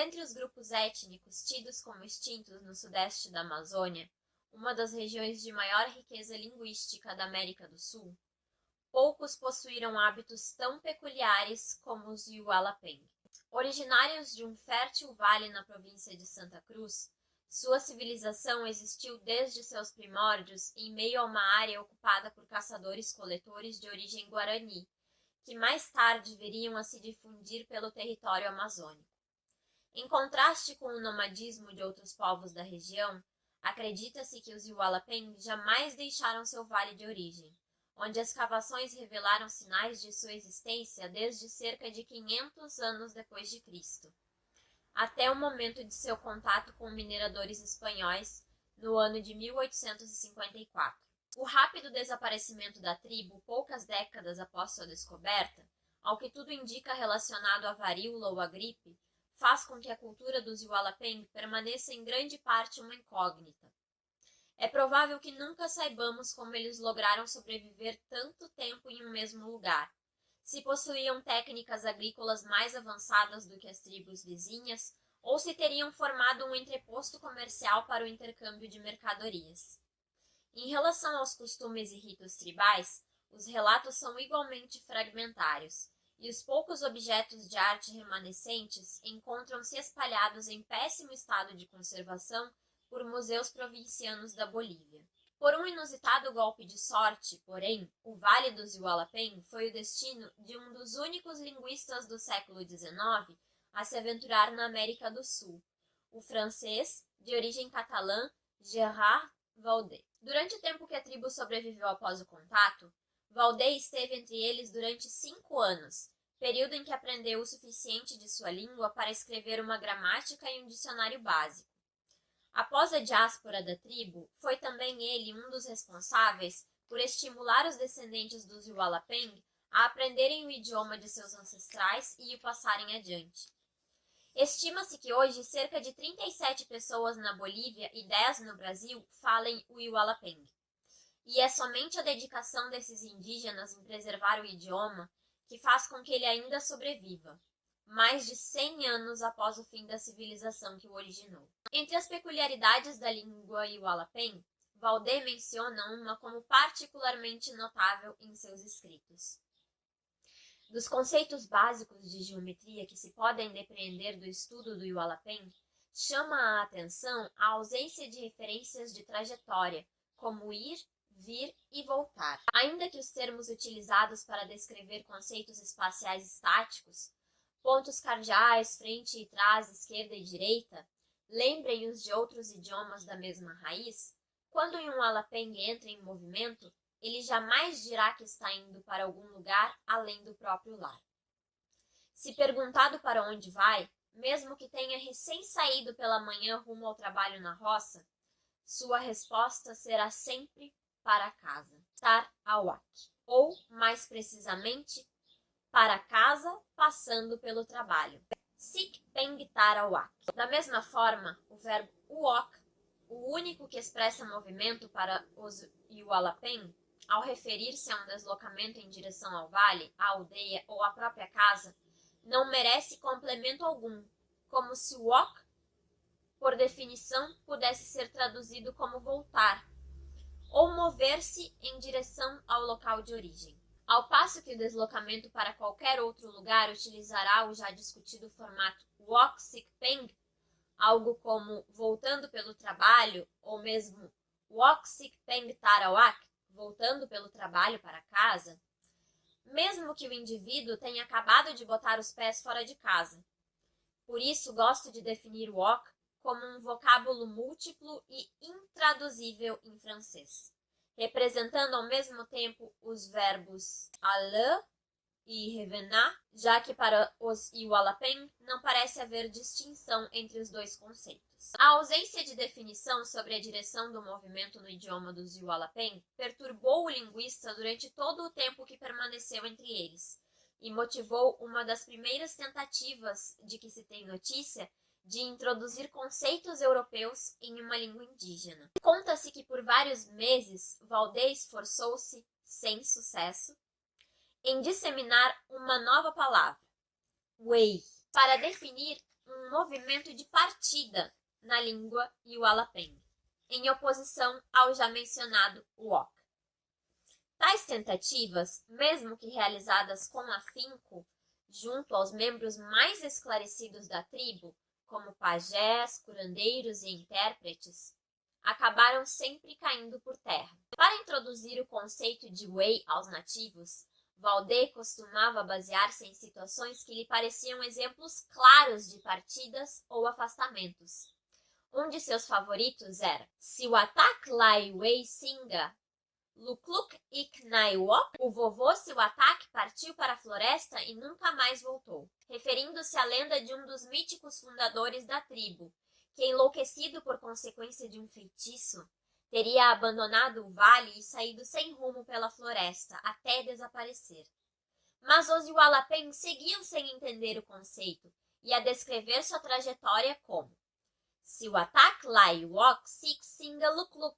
Dentre os grupos étnicos tidos como extintos no sudeste da Amazônia, uma das regiões de maior riqueza linguística da América do Sul, poucos possuíram hábitos tão peculiares como os Yualapeng. Originários de um fértil vale na província de Santa Cruz, sua civilização existiu desde seus primórdios em meio a uma área ocupada por caçadores-coletores de origem guarani, que mais tarde viriam a se difundir pelo território amazônico. Em contraste com o nomadismo de outros povos da região, acredita-se que os Yualapeng jamais deixaram seu vale de origem, onde as escavações revelaram sinais de sua existência desde cerca de 500 anos depois de Cristo, até o momento de seu contato com mineradores espanhóis no ano de 1854. O rápido desaparecimento da tribo poucas décadas após sua descoberta, ao que tudo indica relacionado à varíola ou à gripe, faz com que a cultura dos Yualapeng permaneça em grande parte uma incógnita. É provável que nunca saibamos como eles lograram sobreviver tanto tempo em um mesmo lugar, se possuíam técnicas agrícolas mais avançadas do que as tribos vizinhas, ou se teriam formado um entreposto comercial para o intercâmbio de mercadorias. Em relação aos costumes e ritos tribais, os relatos são igualmente fragmentários, e os poucos objetos de arte remanescentes encontram-se espalhados em péssimo estado de conservação por museus provincianos da Bolívia. Por um inusitado golpe de sorte, porém, o Vale dos Yualapeng foi o destino de um dos únicos linguistas do século XIX a se aventurar na América do Sul, o francês, de origem catalã, Gérard Valdé. Durante o tempo que a tribo sobreviveu após o contato, Valdé esteve entre eles durante 5 anos, período em que aprendeu o suficiente de sua língua para escrever uma gramática e um dicionário básico. Após a diáspora da tribo, foi também ele um dos responsáveis por estimular os descendentes dos Yualapeng a aprenderem o idioma de seus ancestrais e o passarem adiante. Estima-se que hoje cerca de 37 pessoas na Bolívia e 10 no Brasil falem o Yualapeng. E é somente a dedicação desses indígenas em preservar o idioma que faz com que ele ainda sobreviva, mais de 100 anos após o fim da civilização que o originou. Entre as peculiaridades da língua Yualapeng, Valdé menciona uma como particularmente notável em seus escritos. Dos conceitos básicos de geometria que se podem depreender do estudo do Yualapeng, chama a atenção a ausência de referências de trajetória, como ir, vir e voltar. Ainda que os termos utilizados para descrever conceitos espaciais estáticos, pontos cardeais, frente e trás, esquerda e direita, lembrem os de outros idiomas da mesma raiz, quando um Yualapeng entra em movimento, ele jamais dirá que está indo para algum lugar além do próprio lar. Se perguntado para onde vai, mesmo que tenha recém saído pela manhã rumo ao trabalho na roça, sua resposta será sempre para casa, Tarawak, ou, mais precisamente, para casa passando pelo trabalho, Sikpeng Tarawak. Da mesma forma, o verbo uok, o único que expressa movimento para os Yualapeng, ao referir-se a um deslocamento em direção ao vale, à aldeia ou à própria casa, não merece complemento algum, como se walk, por definição, pudesse ser traduzido como voltar, ou mover-se em direção ao local de origem. Ao passo que o deslocamento para qualquer outro lugar utilizará o já discutido formato walk sikpeng, algo como voltando pelo trabalho, ou mesmo walk sikpeng tarawak, voltando pelo trabalho para casa, mesmo que o indivíduo tenha acabado de botar os pés fora de casa. Por isso, gosto de definir walk como um vocábulo múltiplo e intraduzível em francês, representando ao mesmo tempo os verbos aller e revenir, já que para os Yualapeng não parece haver distinção entre os dois conceitos. A ausência de definição sobre a direção do movimento no idioma dos Yualapeng perturbou o linguista durante todo o tempo que permaneceu entre eles e motivou uma das primeiras tentativas de que se tem notícia de introduzir conceitos europeus em uma língua indígena. Conta-se que por vários meses Valdé esforçou-se, sem sucesso, em disseminar uma nova palavra, wei, para definir um movimento de partida na língua Yualapeng, em oposição ao já mencionado wok. Tais tentativas, mesmo que realizadas com afinco, junto aos membros mais esclarecidos da tribo, como pajés, curandeiros e intérpretes, acabaram sempre caindo por terra. Para introduzir o conceito de Wei aos nativos, Valdez costumava basear-se em situações que lhe pareciam exemplos claros de partidas ou afastamentos. Um de seus favoritos era: se o ataque Lai Wei Singa Lukluk Ik Nai Wok, o vovô Siwatak partiu para a floresta e nunca mais voltou, referindo-se à lenda de um dos míticos fundadores da tribo, que, enlouquecido por consequência de um feitiço, teria abandonado o vale e saído sem rumo pela floresta, até desaparecer. Mas os Yualapeng seguiam sem entender o conceito e a descrever sua trajetória como: Siwatak Lai Wok Sik Singa Lukluk.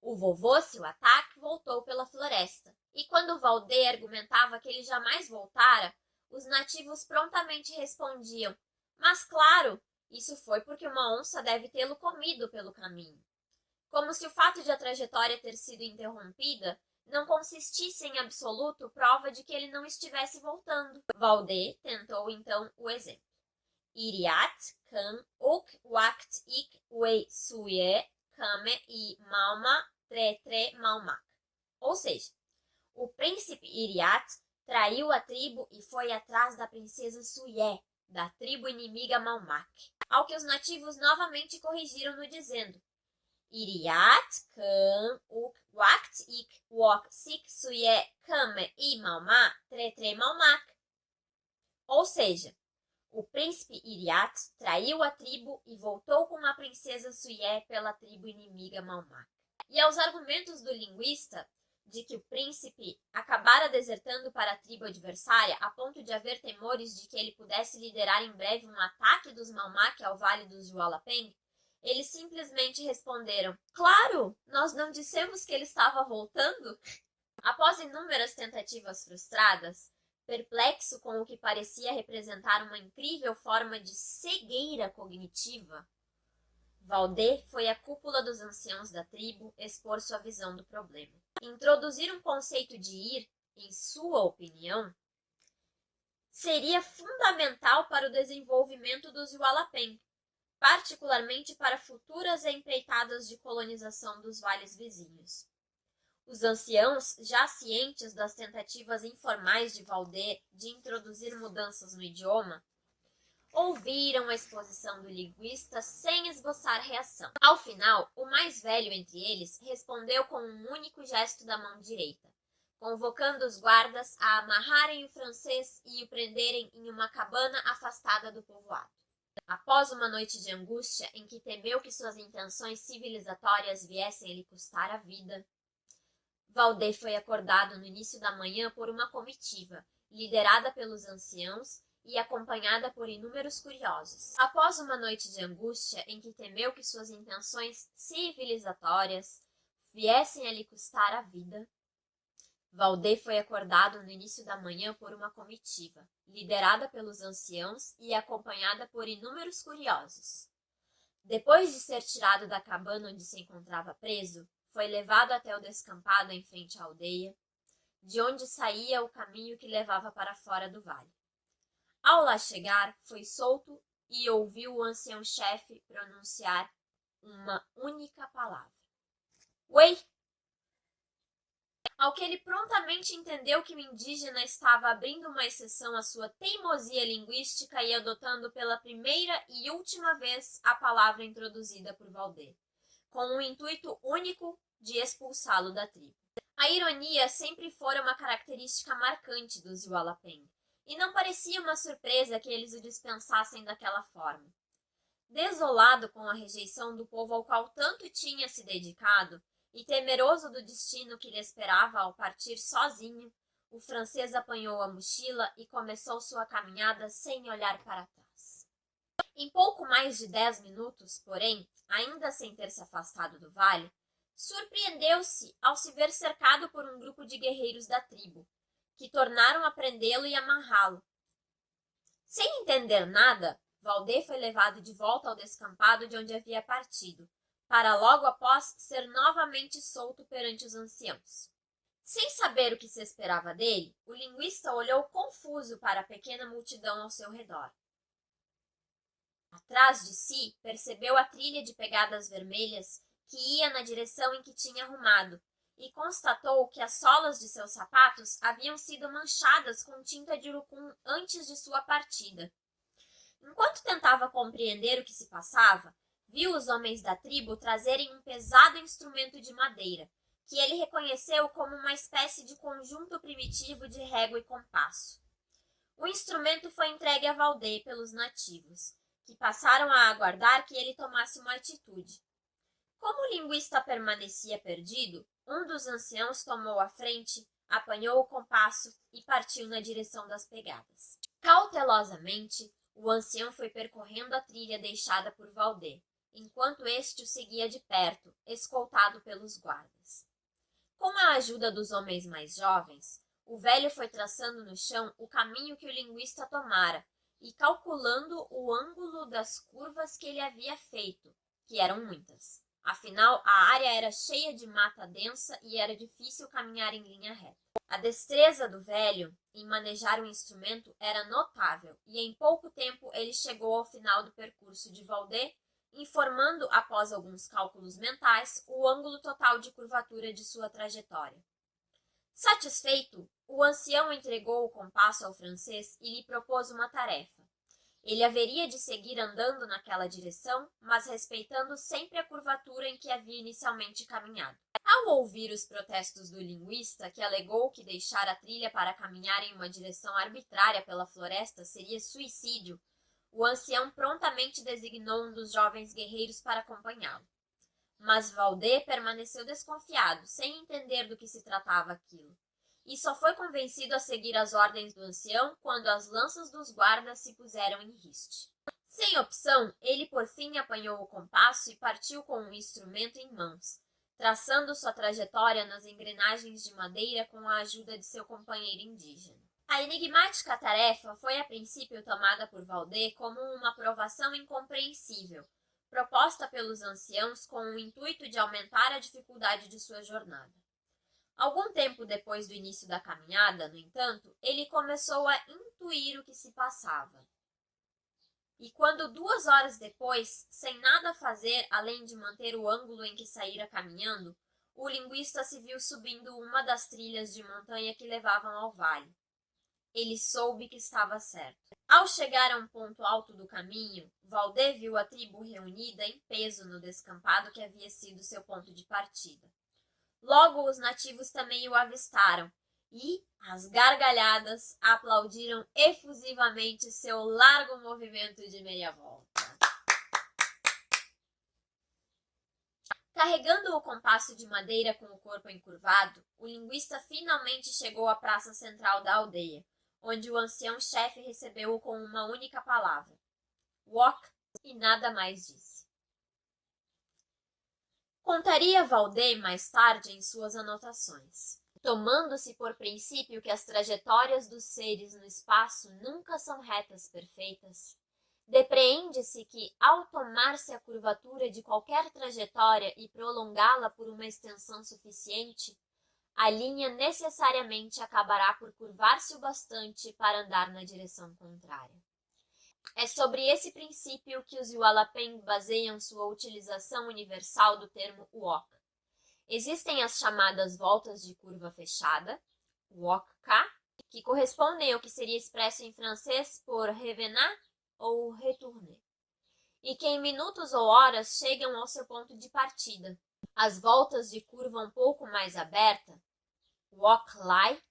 O vovô Siwatak voltou pela floresta, e quando Valdez argumentava que ele jamais voltara, os nativos prontamente respondiam: mas claro, isso foi porque uma onça deve tê-lo comido pelo caminho. Como se o fato de a trajetória ter sido interrompida não consistisse em absoluto prova de que ele não estivesse voltando. Valdez tentou então o exemplo: Iriat kan uk wakt ik wei suye kame i malma tre malmak. Ou seja, o príncipe Iriat traiu a tribo e foi atrás da princesa Suye, da tribo inimiga Malmak. Ao que os nativos novamente corrigiram-no dizendo: Iriat kan uk wakt ik wok sik Suye kame i malma tre malmak. Ou seja, o príncipe Iriat traiu a tribo e voltou com a princesa Suye pela tribo inimiga Malmak. E aos argumentos do linguista de que o príncipe acabara desertando para a tribo adversária a ponto de haver temores de que ele pudesse liderar em breve um ataque dos Malmak ao Vale dos Yualapeng, eles simplesmente responderam: claro, nós não dissemos que ele estava voltando? Após inúmeras tentativas frustradas, perplexo com o que parecia representar uma incrível forma de cegueira cognitiva, Valdez foi à cúpula dos anciãos da tribo expor sua visão do problema. Introduzir um conceito de ir, em sua opinião, seria fundamental para o desenvolvimento dos Yualapeng, particularmente para futuras empreitadas de colonização dos vales vizinhos. Os anciãos, já cientes das tentativas informais de Valdez de introduzir mudanças no idioma, ouviram a exposição do linguista sem esboçar reação. Ao final, o mais velho entre eles respondeu com um único gesto da mão direita, convocando os guardas a amarrarem o francês e o prenderem em uma cabana afastada do povoado. Após uma noite de angústia em que temeu que suas intenções civilizatórias viessem a lhe custar a vida, Valdez foi acordado no início da manhã por uma comitiva, liderada pelos anciãos e acompanhada por inúmeros curiosos. Após uma noite de angústia em que temeu que suas intenções civilizatórias viessem a lhe custar a vida, Valdez foi acordado no início da manhã por uma comitiva, liderada pelos anciãos e acompanhada por inúmeros curiosos. Depois de ser tirado da cabana onde se encontrava preso, foi levado até o descampado em frente à aldeia, de onde saía o caminho que levava para fora do vale. Ao lá chegar, foi solto e ouviu o ancião-chefe pronunciar uma única palavra: Wei! Ao que ele prontamente entendeu que o indígena estava abrindo uma exceção à sua teimosia linguística e adotando pela primeira e última vez a palavra introduzida por Valdez, com o intuito único de expulsá-lo da tribo. A ironia sempre fora uma característica marcante dos Yualapeng, e não parecia uma surpresa que eles o dispensassem daquela forma. Desolado com a rejeição do povo ao qual tanto tinha se dedicado, e temeroso do destino que lhe esperava ao partir sozinho, o francês apanhou a mochila e começou sua caminhada sem olhar para trás. Em pouco mais de 10 minutos, porém, ainda sem ter se afastado do vale, surpreendeu-se ao se ver cercado por um grupo de guerreiros da tribo, que tornaram a prendê-lo e amarrá-lo. Sem entender nada, Valdê foi levado de volta ao descampado de onde havia partido, para logo após ser novamente solto perante os anciãos. Sem saber o que se esperava dele, o linguista olhou confuso para a pequena multidão ao seu redor. Atrás de si, percebeu a trilha de pegadas vermelhas que ia na direção em que tinha arrumado, e constatou que as solas de seus sapatos haviam sido manchadas com tinta de urucum antes de sua partida. Enquanto tentava compreender o que se passava, viu os homens da tribo trazerem um pesado instrumento de madeira, que ele reconheceu como uma espécie de conjunto primitivo de régua e compasso. O instrumento foi entregue a Valdê pelos nativos, que passaram a aguardar que ele tomasse uma atitude. Como o linguista permanecia perdido, um dos anciãos tomou a frente, apanhou o compasso e partiu na direção das pegadas. Cautelosamente, o ancião foi percorrendo a trilha deixada por Valdê, enquanto este o seguia de perto, escoltado pelos guardas. Com a ajuda dos homens mais jovens, o velho foi traçando no chão o caminho que o linguista tomara e calculando o ângulo das curvas que ele havia feito, que eram muitas. Afinal, a área era cheia de mata densa e era difícil caminhar em linha reta. A destreza do velho em manejar o instrumento era notável, e em pouco tempo ele chegou ao final do percurso de Valdê, informando, após alguns cálculos mentais, o ângulo total de curvatura de sua trajetória. Satisfeito, o ancião entregou o compasso ao francês e lhe propôs uma tarefa. Ele haveria de seguir andando naquela direção, mas respeitando sempre a curvatura em que havia inicialmente caminhado. Ao ouvir os protestos do linguista, que alegou que deixar a trilha para caminhar em uma direção arbitrária pela floresta seria suicídio, o ancião prontamente designou um dos jovens guerreiros para acompanhá-lo. Mas Valdê permaneceu desconfiado, sem entender do que se tratava aquilo, e só foi convencido a seguir as ordens do ancião quando as lanças dos guardas se puseram em riste. Sem opção, ele por fim apanhou o compasso e partiu com o instrumento em mãos, traçando sua trajetória nas engrenagens de madeira com a ajuda de seu companheiro indígena. A enigmática tarefa foi a princípio tomada por Valdê como uma provação incompreensível, proposta pelos anciãos com o intuito de aumentar a dificuldade de sua jornada. Algum tempo depois do início da caminhada, no entanto, ele começou a intuir o que se passava. E quando 2 horas depois, sem nada fazer além de manter o ângulo em que saíra caminhando, o linguista se viu subindo uma das trilhas de montanha que levavam ao vale. Ele soube que estava certo. Ao chegar a um ponto alto do caminho, Valdê viu a tribo reunida em peso no descampado que havia sido seu ponto de partida. Logo os nativos também o avistaram e, às gargalhadas, aplaudiram efusivamente seu largo movimento de meia volta. Carregando o compasso de madeira com o corpo encurvado, o linguista finalmente chegou à praça central da aldeia, onde o ancião-chefe recebeu-o com uma única palavra: "Walk", e nada mais disse. Contaria Valdê mais tarde em suas anotações. Tomando-se por princípio que as trajetórias dos seres no espaço nunca são retas perfeitas, depreende-se que, ao tomar-se a curvatura de qualquer trajetória e prolongá-la por uma extensão suficiente, a linha necessariamente acabará por curvar-se o bastante para andar na direção contrária. É sobre esse princípio que os Yualapeng baseiam sua utilização universal do termo walk. Existem as chamadas voltas de curva fechada, walk-ka, que correspondem ao que seria expresso em francês por revenir ou retourner, e que em minutos ou horas chegam ao seu ponto de partida. As voltas de curva um pouco mais aberta, walk-lie,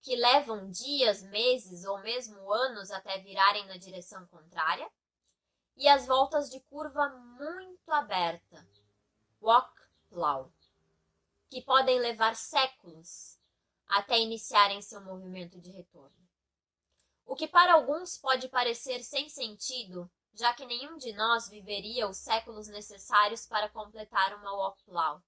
que levam dias, meses ou mesmo anos até virarem na direção contrária, e as voltas de curva muito aberta, walk-plow, que podem levar séculos até iniciarem seu movimento de retorno. O que para alguns pode parecer sem sentido, já que nenhum de nós viveria os séculos necessários para completar uma walk-plow.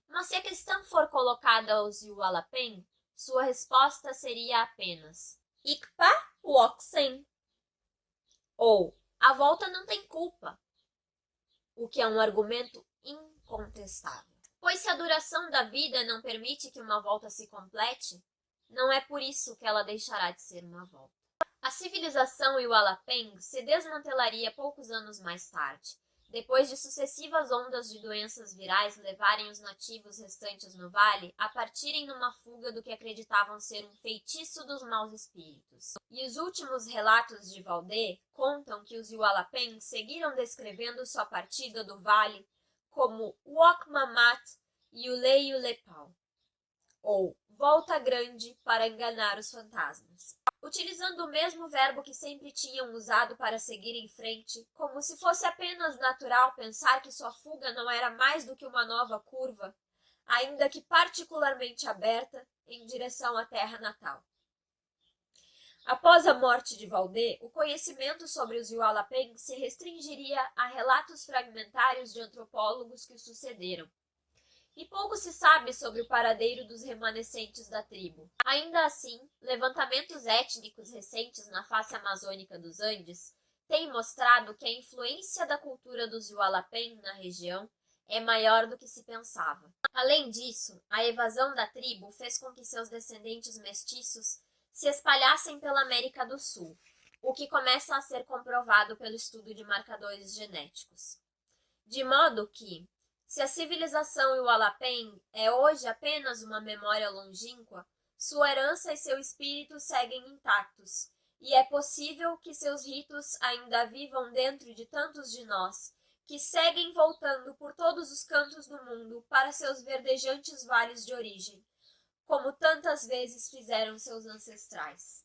Mas se a questão for colocada aos Yualapeng, sua resposta seria apenas "Ik pa walk sen", ou A volta não tem culpa, o que é um argumento incontestável. Pois se a duração da vida não permite que uma volta se complete, não é por isso que ela deixará de ser uma volta. A civilização Yualapeng se desmantelaria poucos anos mais tarde, depois de sucessivas ondas de doenças virais levarem os nativos restantes no vale a partirem numa fuga do que acreditavam ser um feitiço dos maus espíritos. E os últimos relatos de Valdê contam que os Yualapeng seguiram descrevendo sua partida do vale como Wokmamat Yuleiulepau, ou volta grande para enganar os fantasmas, utilizando o mesmo verbo que sempre tinham usado para seguir em frente, como se fosse apenas natural pensar que sua fuga não era mais do que uma nova curva, ainda que particularmente aberta, em direção à terra natal. Após a morte de Valdê, o conhecimento sobre os Yualapeng se restringiria a relatos fragmentários de antropólogos que o sucederam. E pouco se sabe sobre o paradeiro dos remanescentes da tribo. Ainda assim, levantamentos étnicos recentes na face amazônica dos Andes têm mostrado que a influência da cultura dos Yualapeng na região é maior do que se pensava. Além disso, a evasão da tribo fez com que seus descendentes mestiços se espalhassem pela América do Sul, o que começa a ser comprovado pelo estudo de marcadores genéticos. De modo que, se a civilização Yualapeng é hoje apenas uma memória longínqua, sua herança e seu espírito seguem intactos, e é possível que seus ritos ainda vivam dentro de tantos de nós, que seguem voltando por todos os cantos do mundo para seus verdejantes vales de origem, como tantas vezes fizeram seus ancestrais.